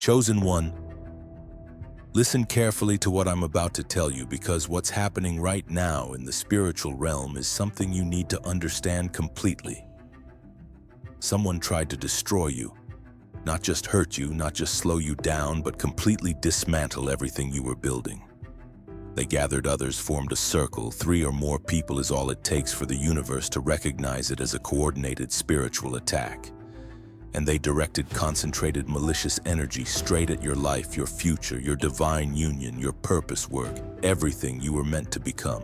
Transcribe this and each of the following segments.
Chosen one, listen carefully to what I'm about to tell you, because what's happening right now in the spiritual realm is something you need to understand completely. Someone tried to destroy you, not just hurt you, not just slow you down, but completely dismantle everything you were building. They gathered others, formed a circle. 3 or more people is all it takes for the universe to recognize it as a coordinated spiritual attack. And they directed concentrated malicious energy straight at your life, your future, your divine union, your purpose work, everything you were meant to become.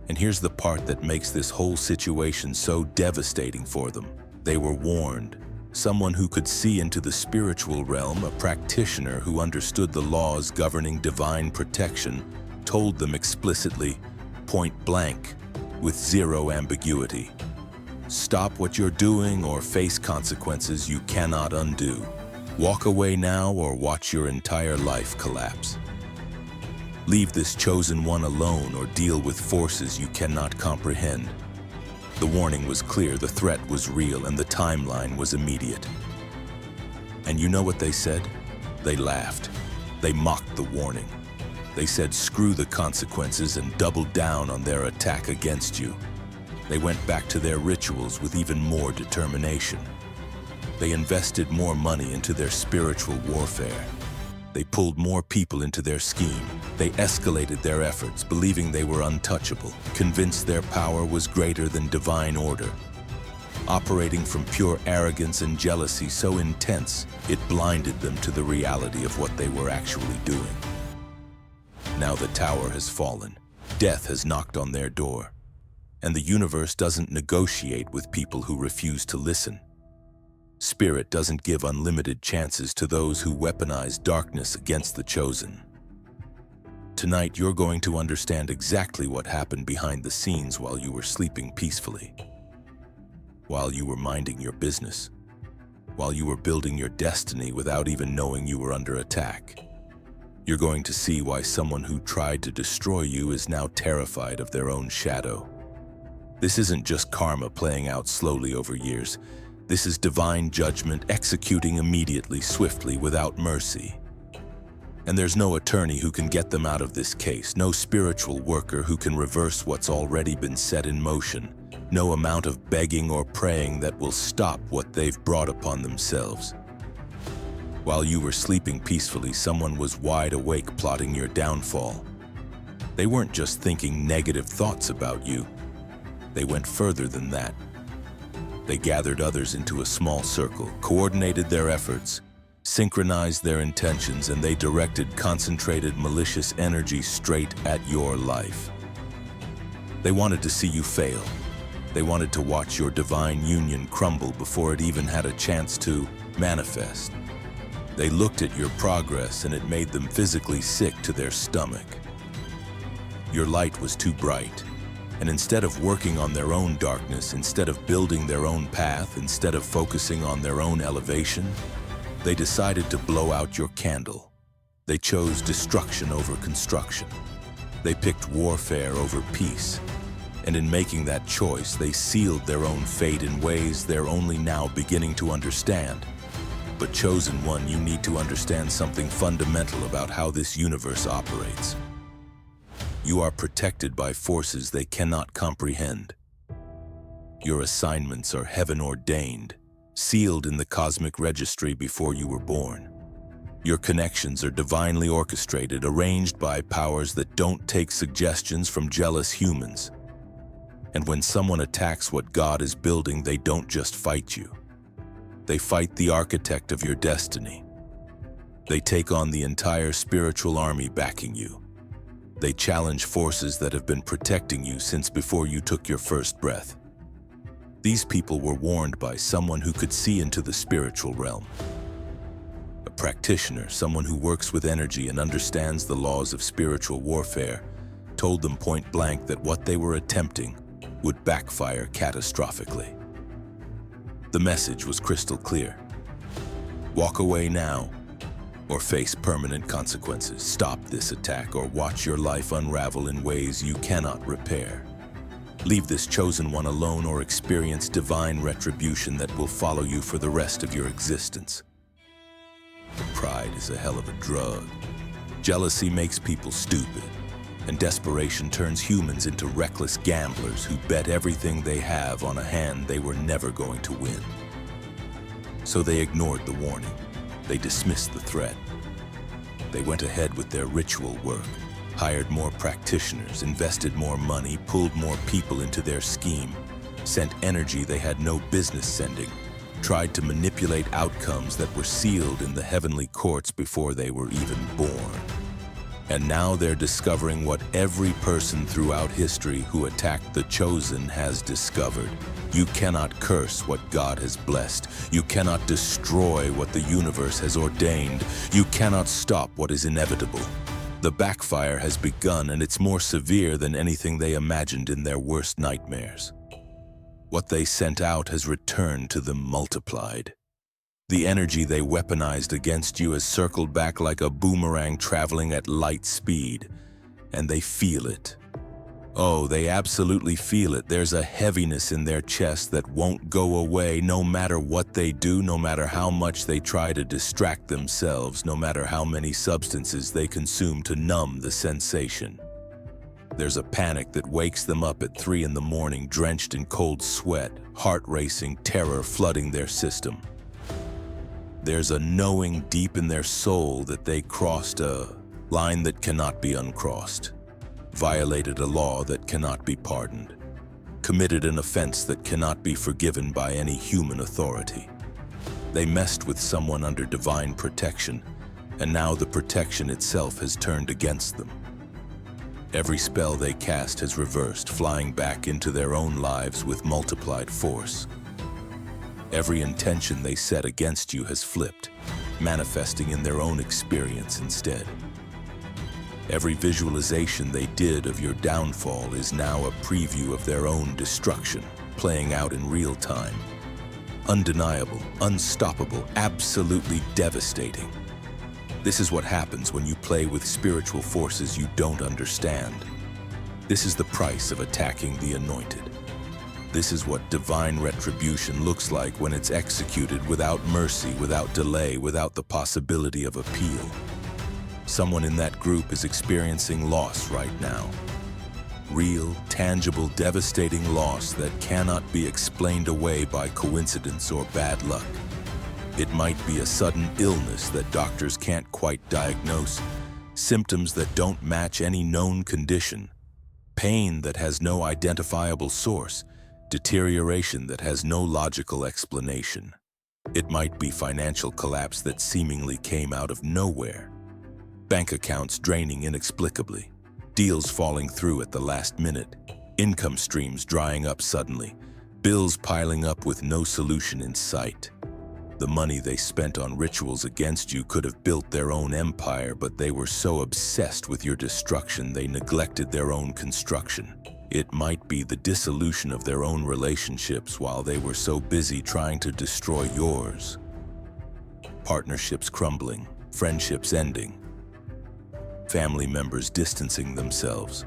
And here's the part that makes this whole situation so devastating for them. They were warned. Someone who could see into the spiritual realm, a practitioner who understood the laws governing divine protection, told them explicitly, point blank, with zero ambiguity. Stop what you're doing or face consequences you cannot undo. Walk away now or watch your entire life collapse. Leave this chosen one alone or deal with forces you cannot comprehend. The warning was clear, the threat was real, and the timeline was immediate. And you know what they said? They laughed. They mocked the warning. They said, screw the consequences, and doubled down on their attack against you. They went back to their rituals with even more determination. They invested more money into their spiritual warfare. They pulled more people into their scheme. They escalated their efforts, believing they were untouchable, convinced their power was greater than divine order. Operating from pure arrogance and jealousy so intense, it blinded them to the reality of what they were actually doing. Now the tower has fallen. Death has knocked on their door. And the universe doesn't negotiate with people who refuse to listen. Spirit doesn't give unlimited chances to those who weaponize darkness against the chosen. Tonight, you're going to understand exactly what happened behind the scenes while you were sleeping peacefully, while you were minding your business, while you were building your destiny without even knowing you were under attack. You're going to see why someone who tried to destroy you is now terrified of their own shadow. This isn't just karma playing out slowly over years. This is divine judgment executing immediately, swiftly, without mercy. And there's no attorney who can get them out of this case, no spiritual worker who can reverse what's already been set in motion, no amount of begging or praying that will stop what they've brought upon themselves. While you were sleeping peacefully, someone was wide awake plotting your downfall. They weren't just thinking negative thoughts about you. They went further than that. They gathered others into a small circle, coordinated their efforts, synchronized their intentions, and they directed concentrated malicious energy straight at your life. They wanted to see you fail. They wanted to watch your divine union crumble before it even had a chance to manifest. They looked at your progress and it made them physically sick to their stomach. Your light was too bright. And instead of working on their own darkness, instead of building their own path, instead of focusing on their own elevation, they decided to blow out your candle. They chose destruction over construction. They picked warfare over peace. And in making that choice, they sealed their own fate in ways they're only now beginning to understand. But chosen one, you need to understand something fundamental about how this universe operates. You are protected by forces they cannot comprehend. Your assignments are heaven-ordained, sealed in the cosmic registry before you were born. Your connections are divinely orchestrated, arranged by powers that don't take suggestions from jealous humans. And when someone attacks what God is building, they don't just fight you. They fight the architect of your destiny. They take on the entire spiritual army backing you. They challenge forces that have been protecting you since before you took your first breath. These people were warned by someone who could see into the spiritual realm. A practitioner, someone who works with energy and understands the laws of spiritual warfare, told them point blank that what they were attempting would backfire catastrophically. The message was crystal clear. Walk away now, or face permanent consequences. Stop this attack or watch your life unravel in ways you cannot repair. Leave this chosen one alone or experience divine retribution that will follow you for the rest of your existence. Pride is a hell of a drug. Jealousy makes people stupid, and desperation turns humans into reckless gamblers who bet everything they have on a hand they were never going to win. So they ignored the warning. They dismissed the threat. They went ahead with their ritual work, hired more practitioners, invested more money, pulled more people into their scheme, sent energy they had no business sending, tried to manipulate outcomes that were sealed in the heavenly courts before they were even born. And now they're discovering what every person throughout history who attacked the chosen has discovered. You cannot curse what God has blessed. You cannot destroy what the universe has ordained. You cannot stop what is inevitable. The backfire has begun, and it's more severe than anything they imagined in their worst nightmares. What they sent out has returned to them multiplied. The energy they weaponized against you has circled back like a boomerang traveling at light speed, and they feel it. Oh, they absolutely feel it. There's a heaviness in their chest that won't go away no matter what they do, no matter how much they try to distract themselves, no matter how many substances they consume to numb the sensation. There's a panic that wakes them up at 3 in the morning, drenched in cold sweat, heart racing, terror flooding their system. There's a knowing deep in their soul that they crossed a line that cannot be uncrossed, violated a law that cannot be pardoned, committed an offense that cannot be forgiven by any human authority. They messed with someone under divine protection, and now the protection itself has turned against them. Every spell they cast has reversed, flying back into their own lives with multiplied force. Every intention they set against you has flipped, manifesting in their own experience instead. Every visualization they did of your downfall is now a preview of their own destruction, playing out in real time. Undeniable, unstoppable, absolutely devastating. This is what happens when you play with spiritual forces you don't understand. This is the price of attacking the anointed. This is what divine retribution looks like when it's executed without mercy, without delay, without the possibility of appeal. Someone in that group is experiencing loss right now. Real, tangible, devastating loss that cannot be explained away by coincidence or bad luck. It might be a sudden illness that doctors can't quite diagnose, symptoms that don't match any known condition, pain that has no identifiable source, deterioration that has no logical explanation. It might be financial collapse that seemingly came out of nowhere, bank accounts draining inexplicably, deals falling through at the last minute, income streams drying up suddenly, bills piling up with no solution in sight. The money they spent on rituals against you could have built their own empire, but they were so obsessed with your destruction they neglected their own construction. It might be the dissolution of their own relationships while they were so busy trying to destroy yours. Partnerships crumbling, friendships ending, family members distancing themselves.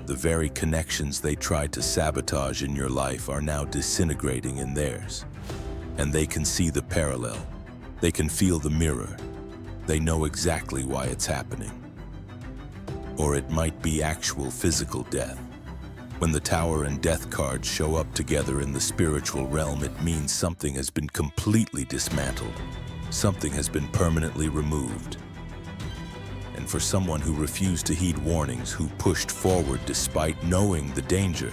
The very connections they tried to sabotage in your life are now disintegrating in theirs. And they can see the parallel. They can feel the mirror. They know exactly why it's happening. Or it might be actual physical death. When the tower and death cards show up together in the spiritual realm, it means something has been completely dismantled. Something has been permanently removed. And for someone who refused to heed warnings, who pushed forward despite knowing the danger,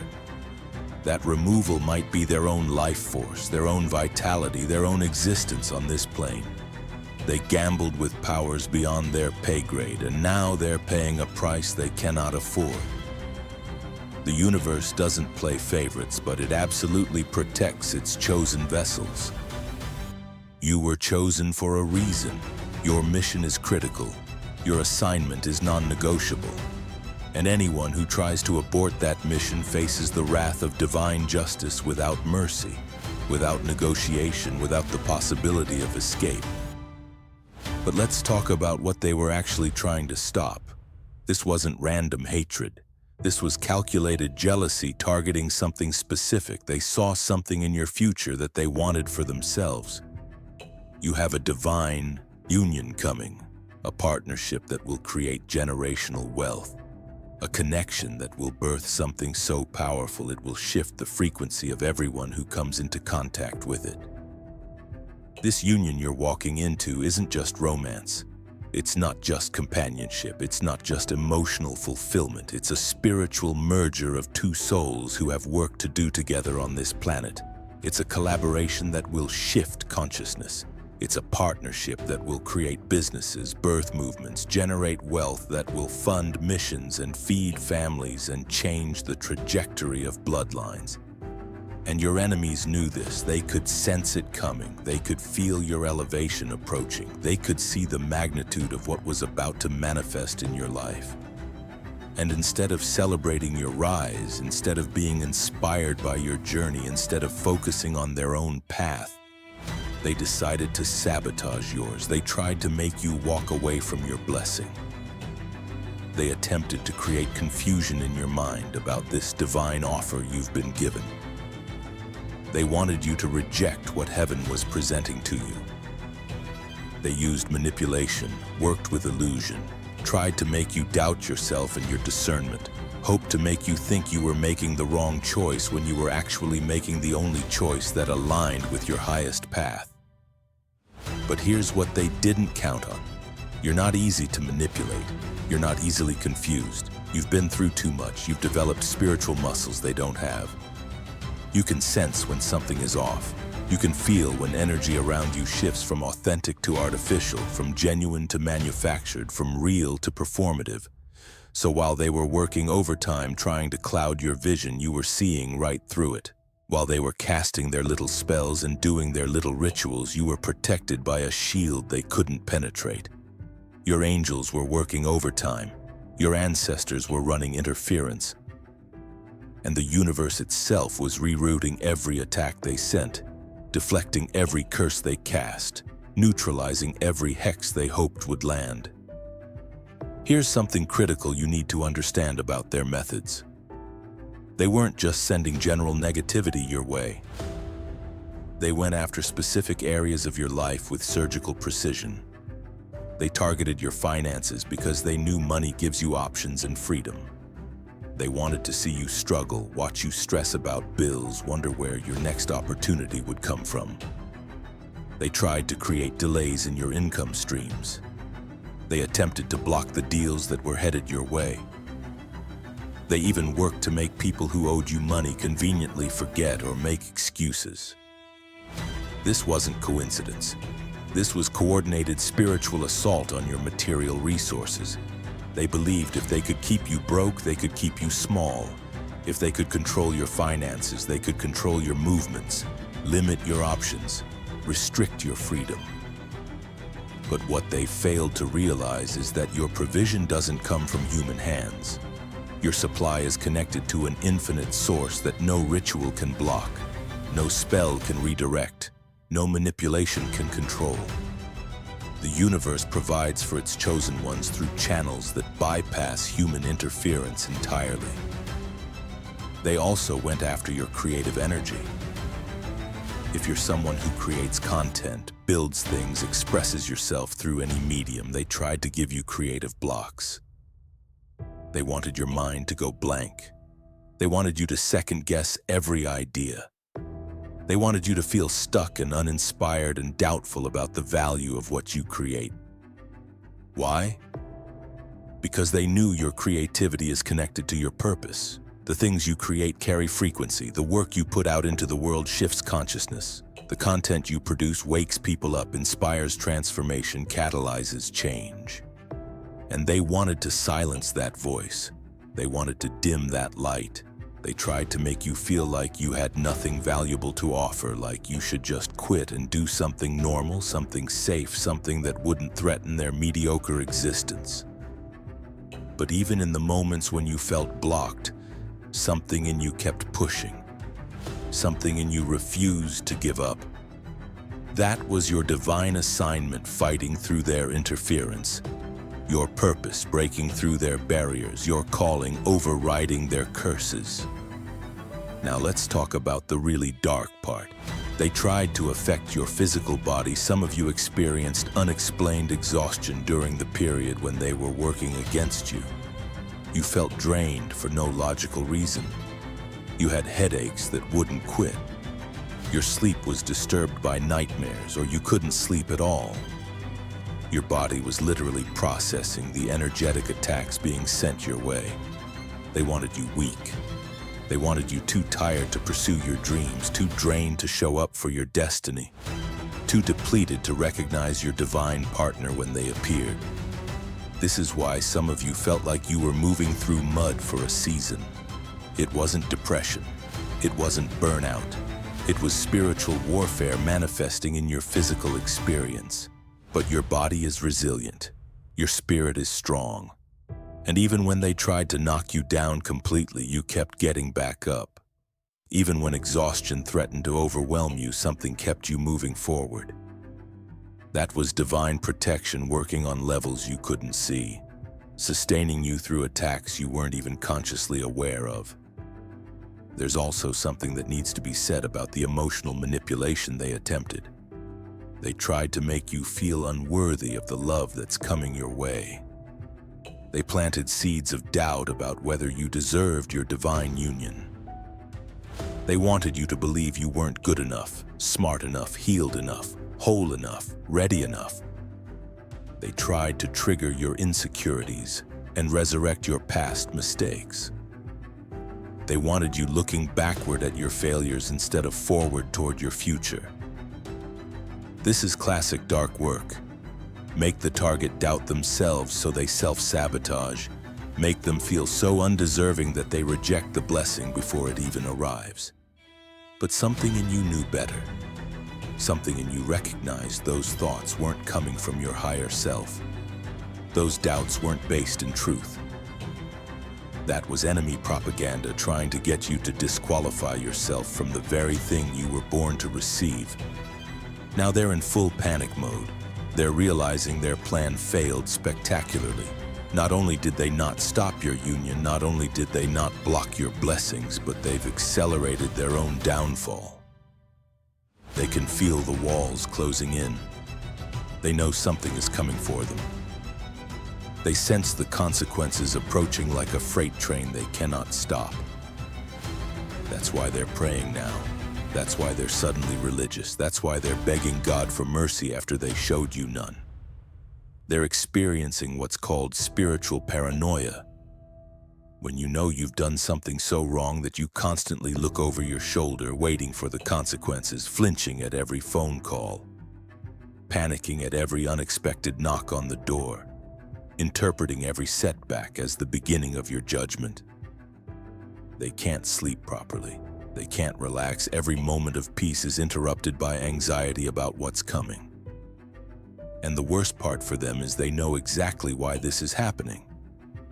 that removal might be their own life force, their own vitality, their own existence on this plane. They gambled with powers beyond their pay grade, and now they're paying a price they cannot afford. The universe doesn't play favorites, but it absolutely protects its chosen vessels. You were chosen for a reason. Your mission is critical. Your assignment is non-negotiable. And anyone who tries to abort that mission faces the wrath of divine justice without mercy, without negotiation, without the possibility of escape. But let's talk about what they were actually trying to stop. This wasn't random hatred. This was calculated jealousy targeting something specific. They saw something in your future that they wanted for themselves. You have a divine union coming, a partnership that will create generational wealth, a connection that will birth something so powerful it will shift the frequency of everyone who comes into contact with it. This union you're walking into isn't just romance. It's not just companionship. It's not just emotional fulfillment. It's a spiritual merger of two souls who have work to do together on this planet. It's a collaboration that will shift consciousness. It's a partnership that will create businesses, birth movements, generate wealth that will fund missions and feed families and change the trajectory of bloodlines. And your enemies knew this. They could sense it coming. They could feel your elevation approaching. They could see the magnitude of what was about to manifest in your life. And instead of celebrating your rise, instead of being inspired by your journey, instead of focusing on their own path, they decided to sabotage yours. They tried to make you walk away from your blessing. They attempted to create confusion in your mind about this divine offer you've been given. They wanted you to reject what heaven was presenting to you. They used manipulation, worked with illusion, tried to make you doubt yourself and your discernment, hoped to make you think you were making the wrong choice when you were actually making the only choice that aligned with your highest path. But here's what they didn't count on. You're not easy to manipulate. You're not easily confused. You've been through too much. You've developed spiritual muscles they don't have. You can sense when something is off. You can feel when energy around you shifts from authentic to artificial, from genuine to manufactured, from real to performative. So while they were working overtime trying to cloud your vision, you were seeing right through it. While they were casting their little spells and doing their little rituals, you were protected by a shield they couldn't penetrate. Your angels were working overtime. Your ancestors were running interference. And the universe itself was rerouting every attack they sent, deflecting every curse they cast, neutralizing every hex they hoped would land. Here's something critical you need to understand about their methods. They weren't just sending general negativity your way. They went after specific areas of your life with surgical precision. They targeted your finances because they knew money gives you options and freedom. They wanted to see you struggle, watch you stress about bills, wonder where your next opportunity would come from. They tried to create delays in your income streams. They attempted to block the deals that were headed your way. They even worked to make people who owed you money conveniently forget or make excuses. This wasn't coincidence. This was coordinated spiritual assault on your material resources. They believed if they could keep you broke, they could keep you small. If they could control your finances, they could control your movements, limit your options, restrict your freedom. But what they failed to realize is that your provision doesn't come from human hands. Your supply is connected to an infinite source that no ritual can block, no spell can redirect, no manipulation can control. The universe provides for its chosen ones through channels that bypass human interference entirely. They also went after your creative energy. If you're someone who creates content, builds things, expresses yourself through any medium, they tried to give you creative blocks. They wanted your mind to go blank. They wanted you to second-guess every idea. They wanted you to feel stuck and uninspired and doubtful about the value of what you create. Why? Because they knew your creativity is connected to your purpose. The things you create carry frequency. The work you put out into the world shifts consciousness. The content you produce wakes people up, inspires transformation, catalyzes change. And they wanted to silence that voice. They wanted to dim that light. They tried to make you feel like you had nothing valuable to offer, like you should just quit and do something normal, something safe, something that wouldn't threaten their mediocre existence. But even in the moments when you felt blocked, something in you kept pushing. Something in you refused to give up. That was your divine assignment fighting through their interference. Your purpose breaking through their barriers, your calling overriding their curses. Now let's talk about the really dark part. They tried to affect your physical body. Some of you experienced unexplained exhaustion during the period when they were working against you. You felt drained for no logical reason. You had headaches that wouldn't quit. Your sleep was disturbed by nightmares, or you couldn't sleep at all. Your body was literally processing the energetic attacks being sent your way. They wanted you weak. They wanted you too tired to pursue your dreams, too drained to show up for your destiny, too depleted to recognize your divine partner when they appeared. This is why some of you felt like you were moving through mud for a season. It wasn't depression. It wasn't burnout. It was spiritual warfare manifesting in your physical experience. But your body is resilient. Your spirit is strong. And even when they tried to knock you down completely, you kept getting back up. Even when exhaustion threatened to overwhelm you, something kept you moving forward. That was divine protection working on levels you couldn't see, sustaining you through attacks you weren't even consciously aware of. There's also something that needs to be said about the emotional manipulation they attempted. They tried to make you feel unworthy of the love that's coming your way. They planted seeds of doubt about whether you deserved your divine union. They wanted you to believe you weren't good enough, smart enough, healed enough, whole enough, ready enough. They tried to trigger your insecurities and resurrect your past mistakes. They wanted you looking backward at your failures instead of forward toward your future. This is classic dark work. Make the target doubt themselves so they self-sabotage. Make them feel so undeserving that they reject the blessing before it even arrives. But something in you knew better. Something in you recognized those thoughts weren't coming from your higher self. Those doubts weren't based in truth. That was enemy propaganda trying to get you to disqualify yourself from the very thing you were born to receive. Now they're in full panic mode. They're realizing their plan failed spectacularly. Not only did they not stop your union, not only did they not block your blessings, but they've accelerated their own downfall. They can feel the walls closing in. They know something is coming for them. They sense the consequences approaching like a freight train they cannot stop. That's why they're praying now. That's why they're suddenly religious. That's why they're begging God for mercy after they showed you none. They're experiencing what's called spiritual paranoia. When you know you've done something so wrong that you constantly look over your shoulder, waiting for the consequences, flinching at every phone call, panicking at every unexpected knock on the door, interpreting every setback as the beginning of your judgment. They can't sleep properly. They can't relax. Every moment of peace is interrupted by anxiety about what's coming. And the worst part for them is they know exactly why this is happening.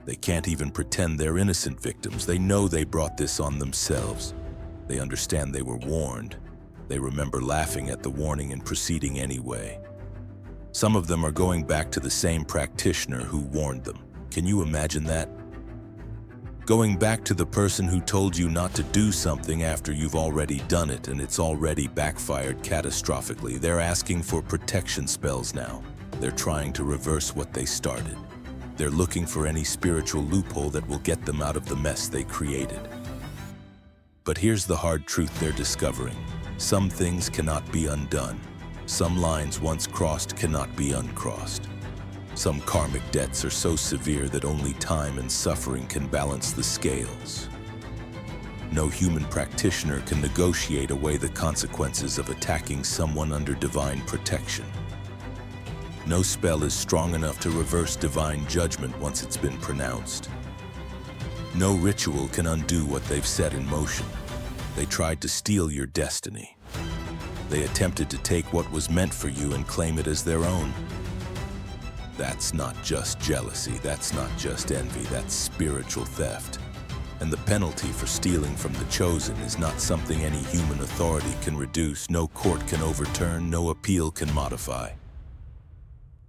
They can't even pretend they're innocent victims. They know they brought this on themselves. They understand they were warned. They remember laughing at the warning and proceeding anyway. Some of them are going back to the same practitioner who warned them. Can you imagine that? Going back to the person who told you not to do something after you've already done it and it's already backfired catastrophically. They're asking for protection spells now. They're trying to reverse what they started. They're looking for any spiritual loophole that will get them out of the mess they created. But here's the hard truth they're discovering. Some things cannot be undone. Some lines once crossed cannot be uncrossed. Some karmic debts are so severe that only time and suffering can balance the scales. No human practitioner can negotiate away the consequences of attacking someone under divine protection. No spell is strong enough to reverse divine judgment once it's been pronounced. No ritual can undo what they've set in motion. They tried to steal your destiny. They attempted to take what was meant for you and claim it as their own. That's not just jealousy, that's not just envy, that's spiritual theft. And the penalty for stealing from the chosen is not something any human authority can reduce, no court can overturn, no appeal can modify.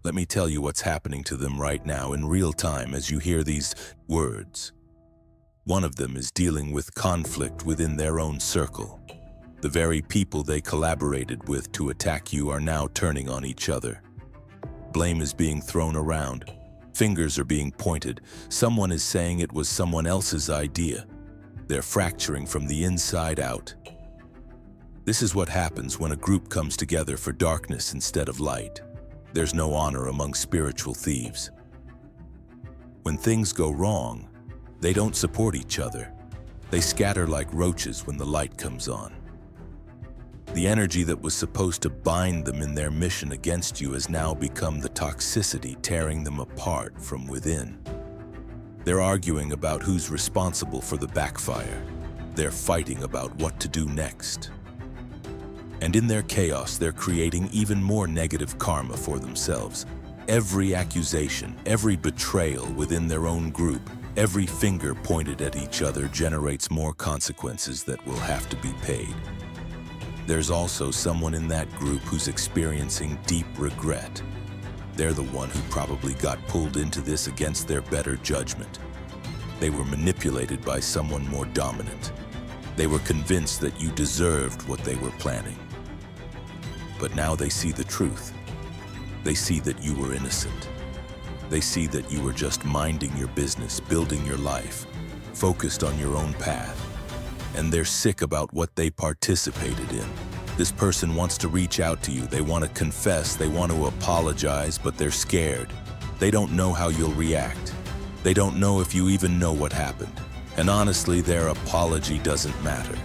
Let me tell you what's happening to them right now in real time as you hear these words. One of them is dealing with conflict within their own circle. The very people they collaborated with to attack you are now turning on each other. Blame is being thrown around. Fingers are being pointed. Someone is saying it was someone else's idea. They're fracturing from the inside out. This is what happens when a group comes together for darkness instead of light. There's no honor among spiritual thieves. When things go wrong, they don't support each other. They scatter like roaches when the light comes on. The energy that was supposed to bind them in their mission against you has now become the toxicity tearing them apart from within. They're arguing about who's responsible for the backfire. They're fighting about what to do next. And in their chaos, they're creating even more negative karma for themselves. Every accusation, every betrayal within their own group, every finger pointed at each other generates more consequences that will have to be paid. There's also someone in that group who's experiencing deep regret. They're the one who probably got pulled into this against their better judgment. They were manipulated by someone more dominant. They were convinced that you deserved what they were planning. But now they see the truth. They see that you were innocent. They see that you were just minding your business, building your life, focused on your own path. And they're sick about what they participated in. This person wants to reach out to you. They want to confess. They want to apologize, but they're scared. They don't know how you'll react. They don't know if you even know what happened. And honestly, their apology doesn't matter.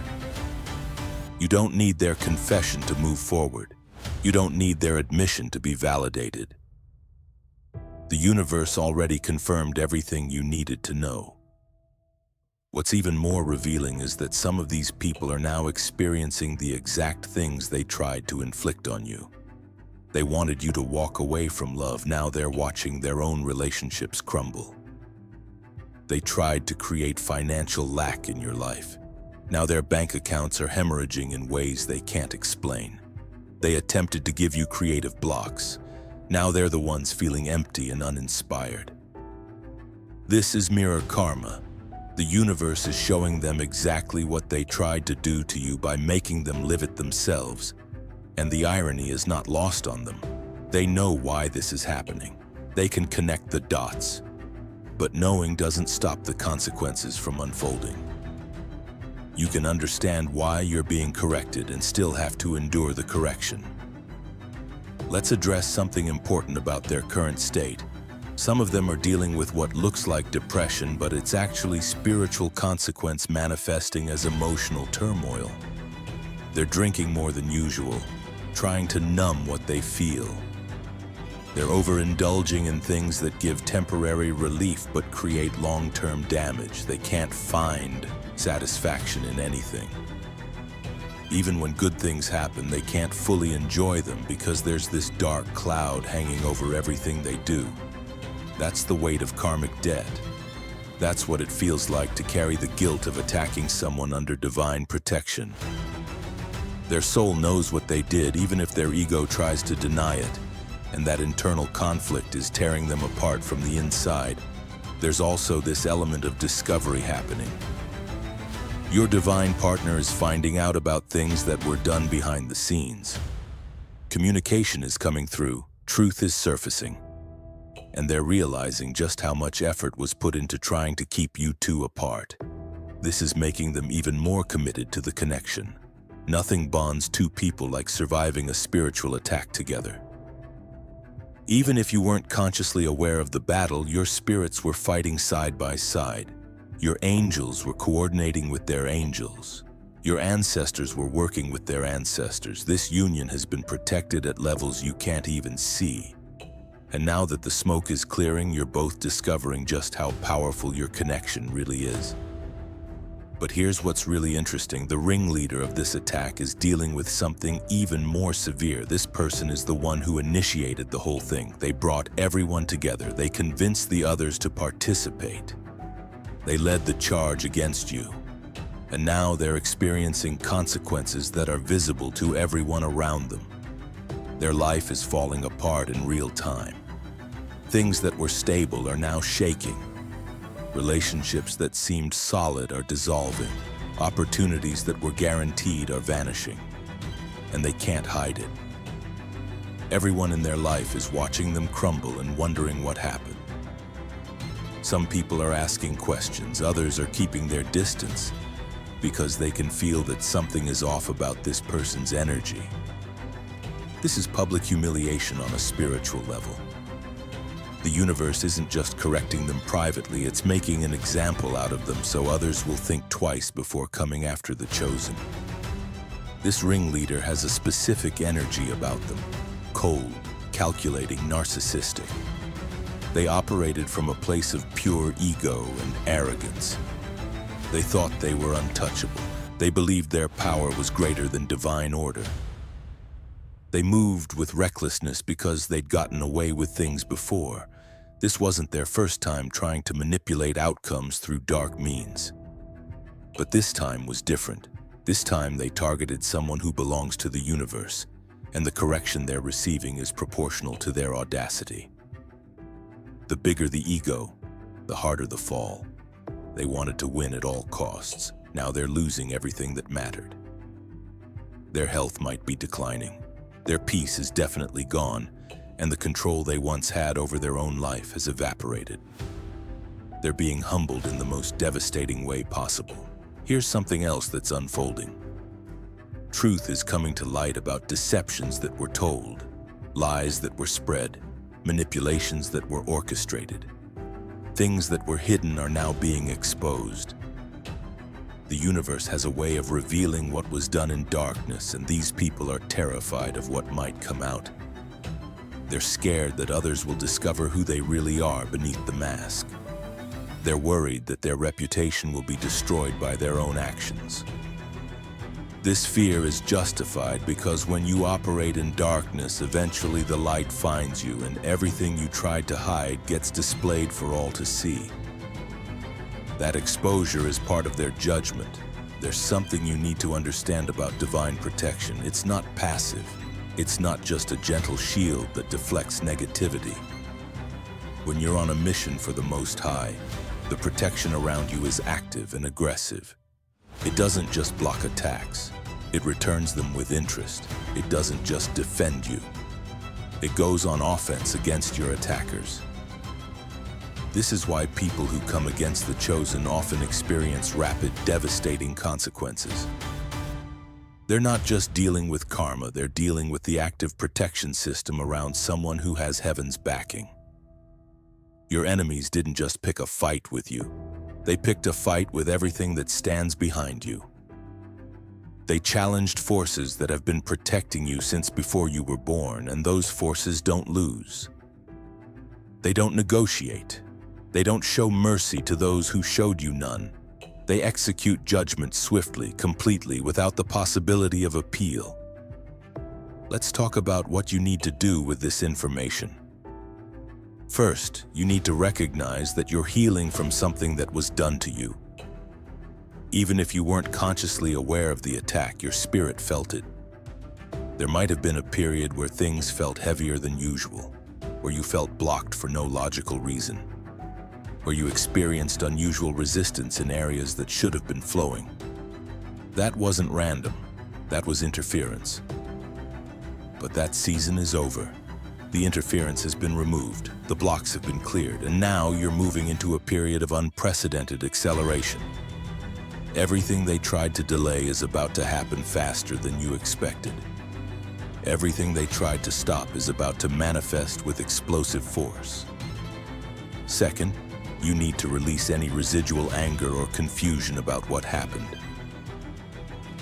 You don't need their confession to move forward. You don't need their admission to be validated. The universe already confirmed everything you needed to know. What's even more revealing is that some of these people are now experiencing the exact things they tried to inflict on you. They wanted you to walk away from love. Now they're watching their own relationships crumble. They tried to create financial lack in your life. Now their bank accounts are hemorrhaging in ways they can't explain. They attempted to give you creative blocks. Now they're the ones feeling empty and uninspired. This is mirror karma. The universe is showing them exactly what they tried to do to you by making them live it themselves. And the irony is not lost on them. They know why this is happening. They can connect the dots. But knowing doesn't stop the consequences from unfolding. You can understand why you're being corrected and still have to endure the correction. Let's address something important about their current state. Some of them are dealing with what looks like depression, but it's actually spiritual consequence manifesting as emotional turmoil. They're drinking more than usual, trying to numb what they feel. They're overindulging in things that give temporary relief but create long-term damage. They can't find satisfaction in anything. Even when good things happen, they can't fully enjoy them because there's this dark cloud hanging over everything they do. That's the weight of karmic debt. That's what it feels like to carry the guilt of attacking someone under divine protection. Their soul knows what they did, even if their ego tries to deny it, and that internal conflict is tearing them apart from the inside. There's also this element of discovery happening. Your divine partner is finding out about things that were done behind the scenes. Communication is coming through, truth is surfacing. And they're realizing just how much effort was put into trying to keep you two apart. This is making them even more committed to the connection. Nothing bonds two people like surviving a spiritual attack together. Even if you weren't consciously aware of the battle, your spirits were fighting side by side. Your angels were coordinating with their angels. Your ancestors were working with their ancestors. This union has been protected at levels you can't even see. And now that the smoke is clearing, you're both discovering just how powerful your connection really is. But here's what's really interesting. The ringleader of this attack is dealing with something even more severe. This person is the one who initiated the whole thing. They brought everyone together. They convinced the others to participate. They led the charge against you. And now they're experiencing consequences that are visible to everyone around them. Their life is falling apart in real time. Things that were stable are now shaking. Relationships that seemed solid are dissolving. Opportunities that were guaranteed are vanishing. And they can't hide it. Everyone in their life is watching them crumble and wondering what happened. Some people are asking questions, others are keeping their distance because they can feel that something is off about this person's energy. This is public humiliation on a spiritual level. The universe isn't just correcting them privately, it's making an example out of them so others will think twice before coming after the chosen. This ringleader has a specific energy about them. Cold, calculating, narcissistic. They operated from a place of pure ego and arrogance. They thought they were untouchable. They believed their power was greater than divine order. They moved with recklessness because they'd gotten away with things before. This wasn't their first time trying to manipulate outcomes through dark means. But this time was different. This time they targeted someone who belongs to the universe, and the correction they're receiving is proportional to their audacity. The bigger the ego, the harder the fall. They wanted to win at all costs. Now they're losing everything that mattered. Their health might be declining. Their peace is definitely gone, and the control they once had over their own life has evaporated. They're being humbled in the most devastating way possible. Here's something else that's unfolding. Truth is coming to light about deceptions that were told, lies that were spread, manipulations that were orchestrated. Things that were hidden are now being exposed. The universe has a way of revealing what was done in darkness, and these people are terrified of what might come out. They're scared that others will discover who they really are beneath the mask. They're worried that their reputation will be destroyed by their own actions. This fear is justified because when you operate in darkness, eventually the light finds you and everything you tried to hide gets displayed for all to see. That exposure is part of their judgment. There's something you need to understand about divine protection. It's not passive. It's not just a gentle shield that deflects negativity. When you're on a mission for the Most High, the protection around you is active and aggressive. It doesn't just block attacks. It returns them with interest. It doesn't just defend you. It goes on offense against your attackers. This is why people who come against the chosen often experience rapid, devastating consequences. They're not just dealing with karma, they're dealing with the active protection system around someone who has heaven's backing. Your enemies didn't just pick a fight with you. They picked a fight with everything that stands behind you. They challenged forces that have been protecting you since before you were born, and those forces don't lose. They don't negotiate. They don't show mercy to those who showed you none. They execute judgment swiftly, completely, without the possibility of appeal. Let's talk about what you need to do with this information. First, you need to recognize that you're healing from something that was done to you. Even if you weren't consciously aware of the attack, your spirit felt it. There might have been a period where things felt heavier than usual, where you felt blocked for no logical reason, where you experienced unusual resistance in areas that should have been flowing. That wasn't random, that was interference. But that season is over. The interference has been removed, the blocks have been cleared, and now you're moving into a period of unprecedented acceleration. Everything they tried to delay is about to happen faster than you expected. Everything they tried to stop is about to manifest with explosive force. Second, you need to release any residual anger or confusion about what happened.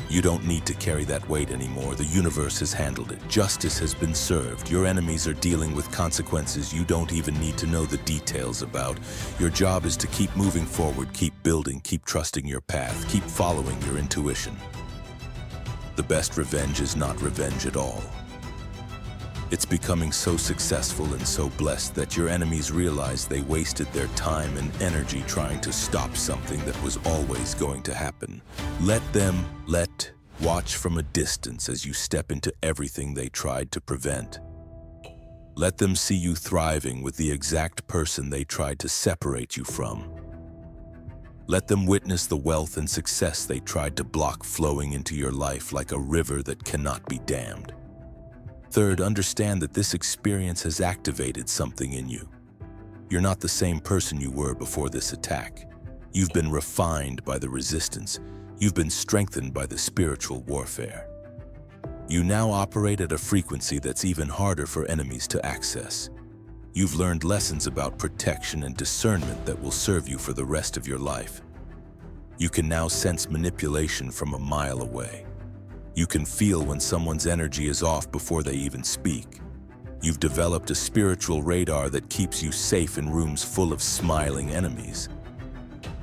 You don't need to carry that weight anymore. The universe has handled it. Justice has been served. Your enemies are dealing with consequences you don't even need to know the details about. Your job is to keep moving forward, keep building, keep trusting your path, keep following your intuition. The best revenge is not revenge at all. It's becoming so successful and so blessed that your enemies realize they wasted their time and energy trying to stop something that was always going to happen. Watch from a distance as you step into everything they tried to prevent. Let them see you thriving with the exact person they tried to separate you from. Let them witness the wealth and success they tried to block flowing into your life like a river that cannot be dammed. Third, understand that this experience has activated something in you. You're not the same person you were before this attack. You've been refined by the resistance. You've been strengthened by the spiritual warfare. You now operate at a frequency that's even harder for enemies to access. You've learned lessons about protection and discernment that will serve you for the rest of your life. You can now sense manipulation from a mile away. You can feel when someone's energy is off before they even speak. You've developed a spiritual radar that keeps you safe in rooms full of smiling enemies.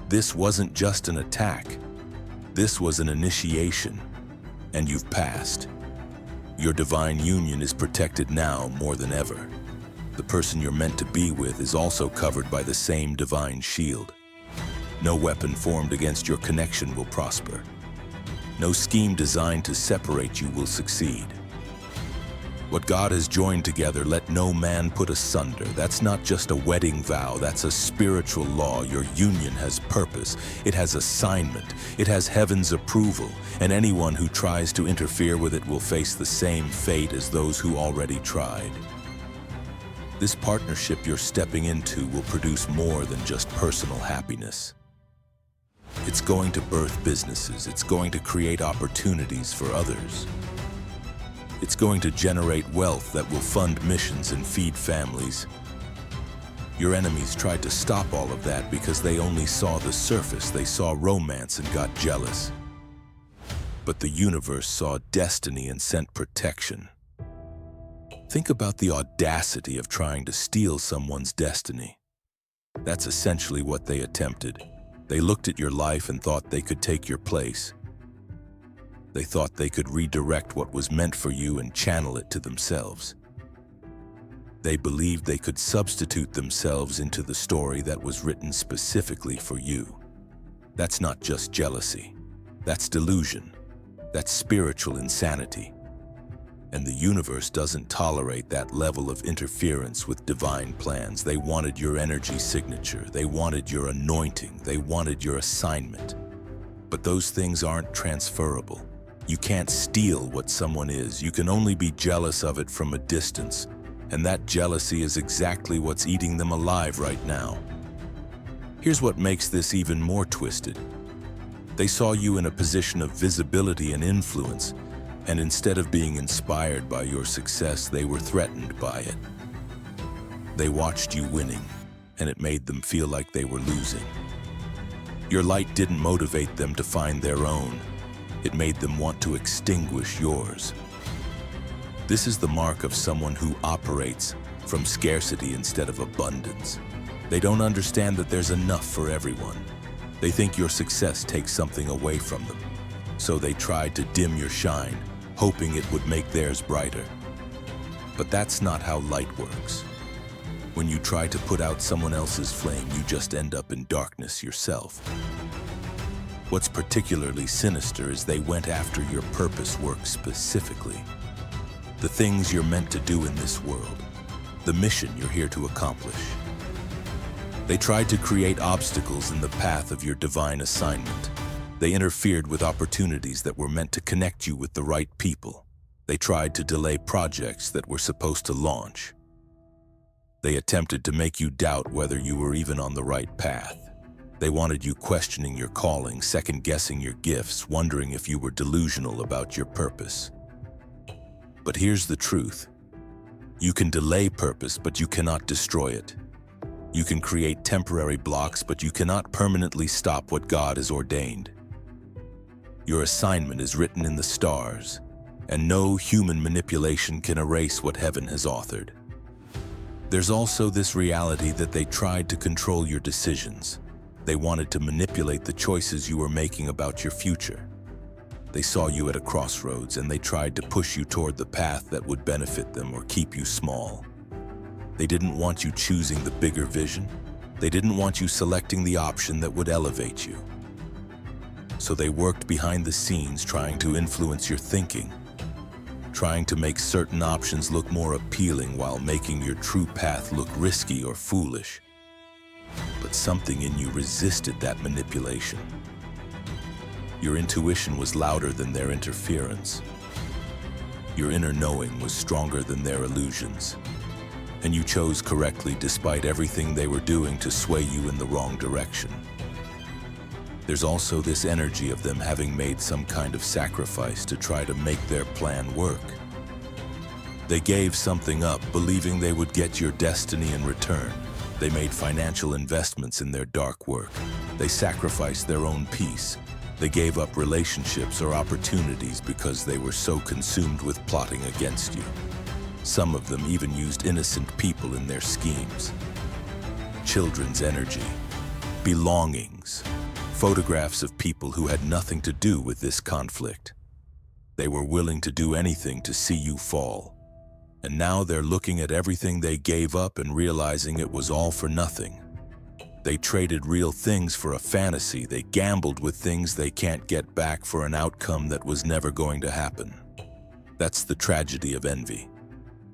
This wasn't just an attack. This was an initiation, and you've passed. Your divine union is protected now more than ever. The person you're meant to be with is also covered by the same divine shield. No weapon formed against your connection will prosper. No scheme designed to separate you will succeed. What God has joined together, let no man put asunder. That's not just a wedding vow, that's a spiritual law. Your union has purpose, it has assignment, it has heaven's approval, and anyone who tries to interfere with it will face the same fate as those who already tried. This partnership you're stepping into will produce more than just personal happiness. It's going to birth businesses. It's going to create opportunities for others. It's going to generate wealth that will fund missions and feed families. Your enemies tried to stop all of that because they only saw the surface. They saw romance and got jealous. But the universe saw destiny and sent protection. Think about the audacity of trying to steal someone's destiny. That's essentially what they attempted. They looked at your life and thought they could take your place. They thought they could redirect what was meant for you and channel it to themselves. They believed they could substitute themselves into the story that was written specifically for you. That's not just jealousy. That's delusion. That's spiritual insanity. And the universe doesn't tolerate that level of interference with divine plans. They wanted your energy signature. They wanted your anointing. They wanted your assignment. But those things aren't transferable. You can't steal what someone is. You can only be jealous of it from a distance. And that jealousy is exactly what's eating them alive right now. Here's what makes this even more twisted. They saw you in a position of visibility and influence, and instead of being inspired by your success, they were threatened by it. They watched you winning, and it made them feel like they were losing. Your light didn't motivate them to find their own. It made them want to extinguish yours. This is the mark of someone who operates from scarcity instead of abundance. They don't understand that there's enough for everyone. They think your success takes something away from them. So they tried to dim your shine, hoping it would make theirs brighter. But that's not how light works. When you try to put out someone else's flame, you just end up in darkness yourself. What's particularly sinister is they went after your purpose work specifically. The things you're meant to do in this world, the mission you're here to accomplish. They tried to create obstacles in the path of your divine assignment. They interfered with opportunities that were meant to connect you with the right people. They tried to delay projects that were supposed to launch. They attempted to make you doubt whether you were even on the right path. They wanted you questioning your calling, second-guessing your gifts, wondering if you were delusional about your purpose. But here's the truth. You can delay purpose, but you cannot destroy it. You can create temporary blocks, but you cannot permanently stop what God has ordained. Your assignment is written in the stars, and no human manipulation can erase what heaven has authored. There's also this reality that they tried to control your decisions. They wanted to manipulate the choices you were making about your future. They saw you at a crossroads, and they tried to push you toward the path that would benefit them or keep you small. They didn't want you choosing the bigger vision. They didn't want you selecting the option that would elevate you. So they worked behind the scenes trying to influence your thinking, trying to make certain options look more appealing while making your true path look risky or foolish. but something in you resisted that manipulation. Your intuition was louder than their interference. Your inner knowing was stronger than their illusions. And you chose correctly despite everything they were doing to sway you in the wrong direction. There's also this energy of them having made some kind of sacrifice to try to make their plan work. They gave something up, believing they would get your destiny in return. They made financial investments in their dark work. They sacrificed their own peace. They gave up relationships or opportunities because they were so consumed with plotting against you. Some of them even used innocent people in their schemes. Children's energy, belongings, photographs of people who had nothing to do with this conflict. They were willing to do anything to see you fall. And now they're looking at everything they gave up and realizing it was all for nothing. They traded real things for a fantasy. They gambled with things they can't get back for an outcome that was never going to happen. That's the tragedy of envy.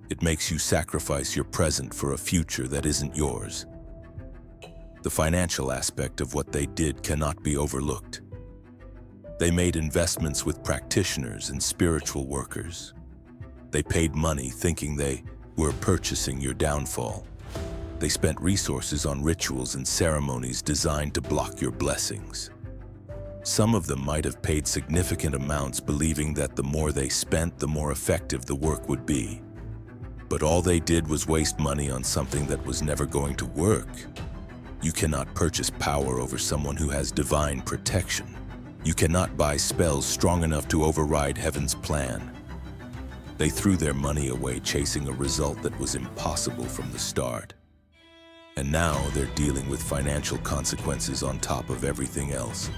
It makes you sacrifice your present for a future that isn't yours. The financial aspect of what they did cannot be overlooked. They made investments with practitioners and spiritual workers. They paid money thinking they were purchasing your downfall. They spent resources on rituals and ceremonies designed to block your blessings. Some of them might have paid significant amounts believing that the more they spent, the more effective the work would be. But all they did was waste money on something that was never going to work. You cannot purchase power over someone who has divine protection. You cannot buy spells strong enough to override heaven's plan. They threw their money away chasing a result that was impossible from the start. And now they're dealing with financial consequences on top of everything else.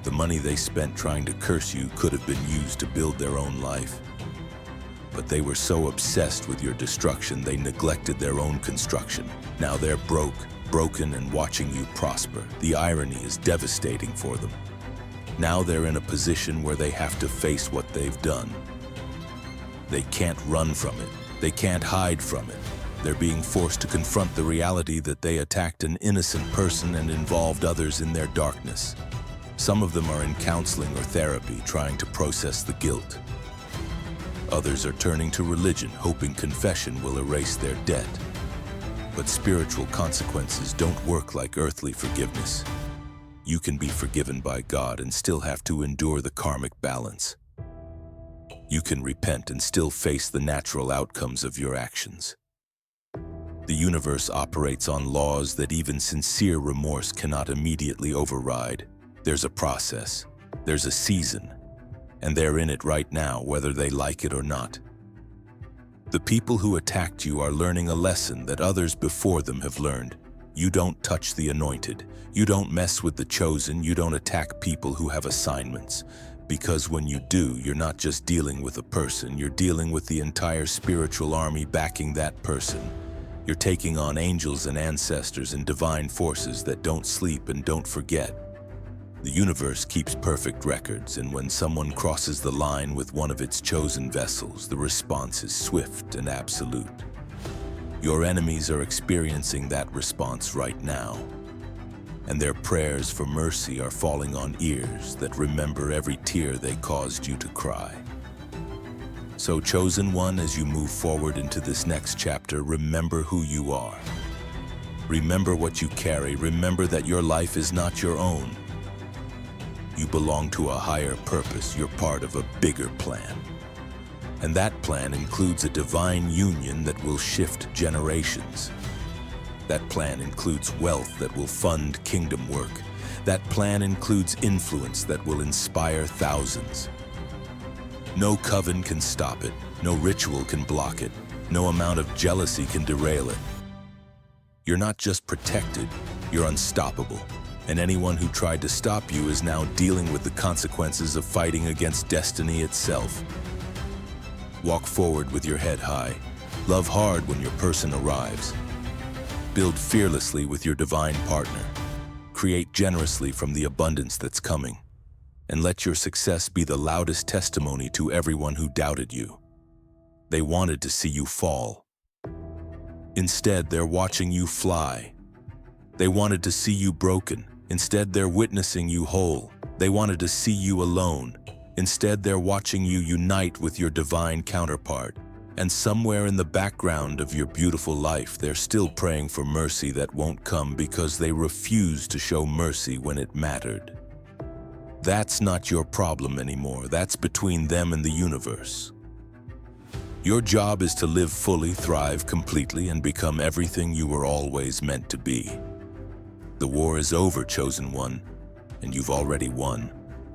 The money they spent trying to curse you could have been used to build their own life. But they were so obsessed with your destruction, they neglected their own construction. Now they're broken and watching you prosper. The irony is devastating for them. Now they're in a position where they have to face what they've done. They can't run from it. They can't hide from it. They're being forced to confront the reality that they attacked an innocent person and involved others in their darkness. Some of them are in counseling or therapy, trying to process the guilt. Others are turning to religion, hoping confession will erase their debt. But spiritual consequences don't work like earthly forgiveness. You can be forgiven by God and still have to endure the karmic balance. You can repent and still face the natural outcomes of your actions. The universe operates on laws that even sincere remorse cannot immediately override. There's a process, there's a season, and they're in it right now, whether they like it or not. The people who attacked you are learning a lesson that others before them have learned. You don't touch the anointed. You don't mess with the chosen. You don't attack people who have assignments. Because when you do, you're not just dealing with a person, you're dealing with the entire spiritual army backing that person. You're taking on angels and ancestors and divine forces that don't sleep and don't forget. The universe keeps perfect records, and when someone crosses the line with one of its chosen vessels, the response is swift and absolute. Your enemies are experiencing that response right now, and their prayers for mercy are falling on ears that remember every tear they caused you to cry. So, chosen one, as you move forward into this next chapter, remember who you are. Remember what you carry. Remember that your life is not your own. You belong to a higher purpose. You're part of a bigger plan. And that plan includes a divine union that will shift generations. That plan includes wealth that will fund kingdom work. That plan includes influence that will inspire thousands. No coven can stop it. No ritual can block it. No amount of jealousy can derail it. You're not just protected, you're unstoppable. And anyone who tried to stop you is now dealing with the consequences of fighting against destiny itself. Walk forward with your head high. Love hard when your person arrives. Build fearlessly with your divine partner. Create generously from the abundance that's coming. And let your success be the loudest testimony to everyone who doubted you. They wanted to see you fall. Instead, they're watching you fly. They wanted to see you broken. Instead, they're witnessing you whole. They wanted to see you alone. Instead, they're watching you unite with your divine counterpart. And somewhere in the background of your beautiful life, they're still praying for mercy that won't come because they refused to show mercy when it mattered. That's not your problem anymore. That's between them and the universe. Your job is to live fully, thrive completely, and become everything you were always meant to be. The war is over, chosen one, and you've already won.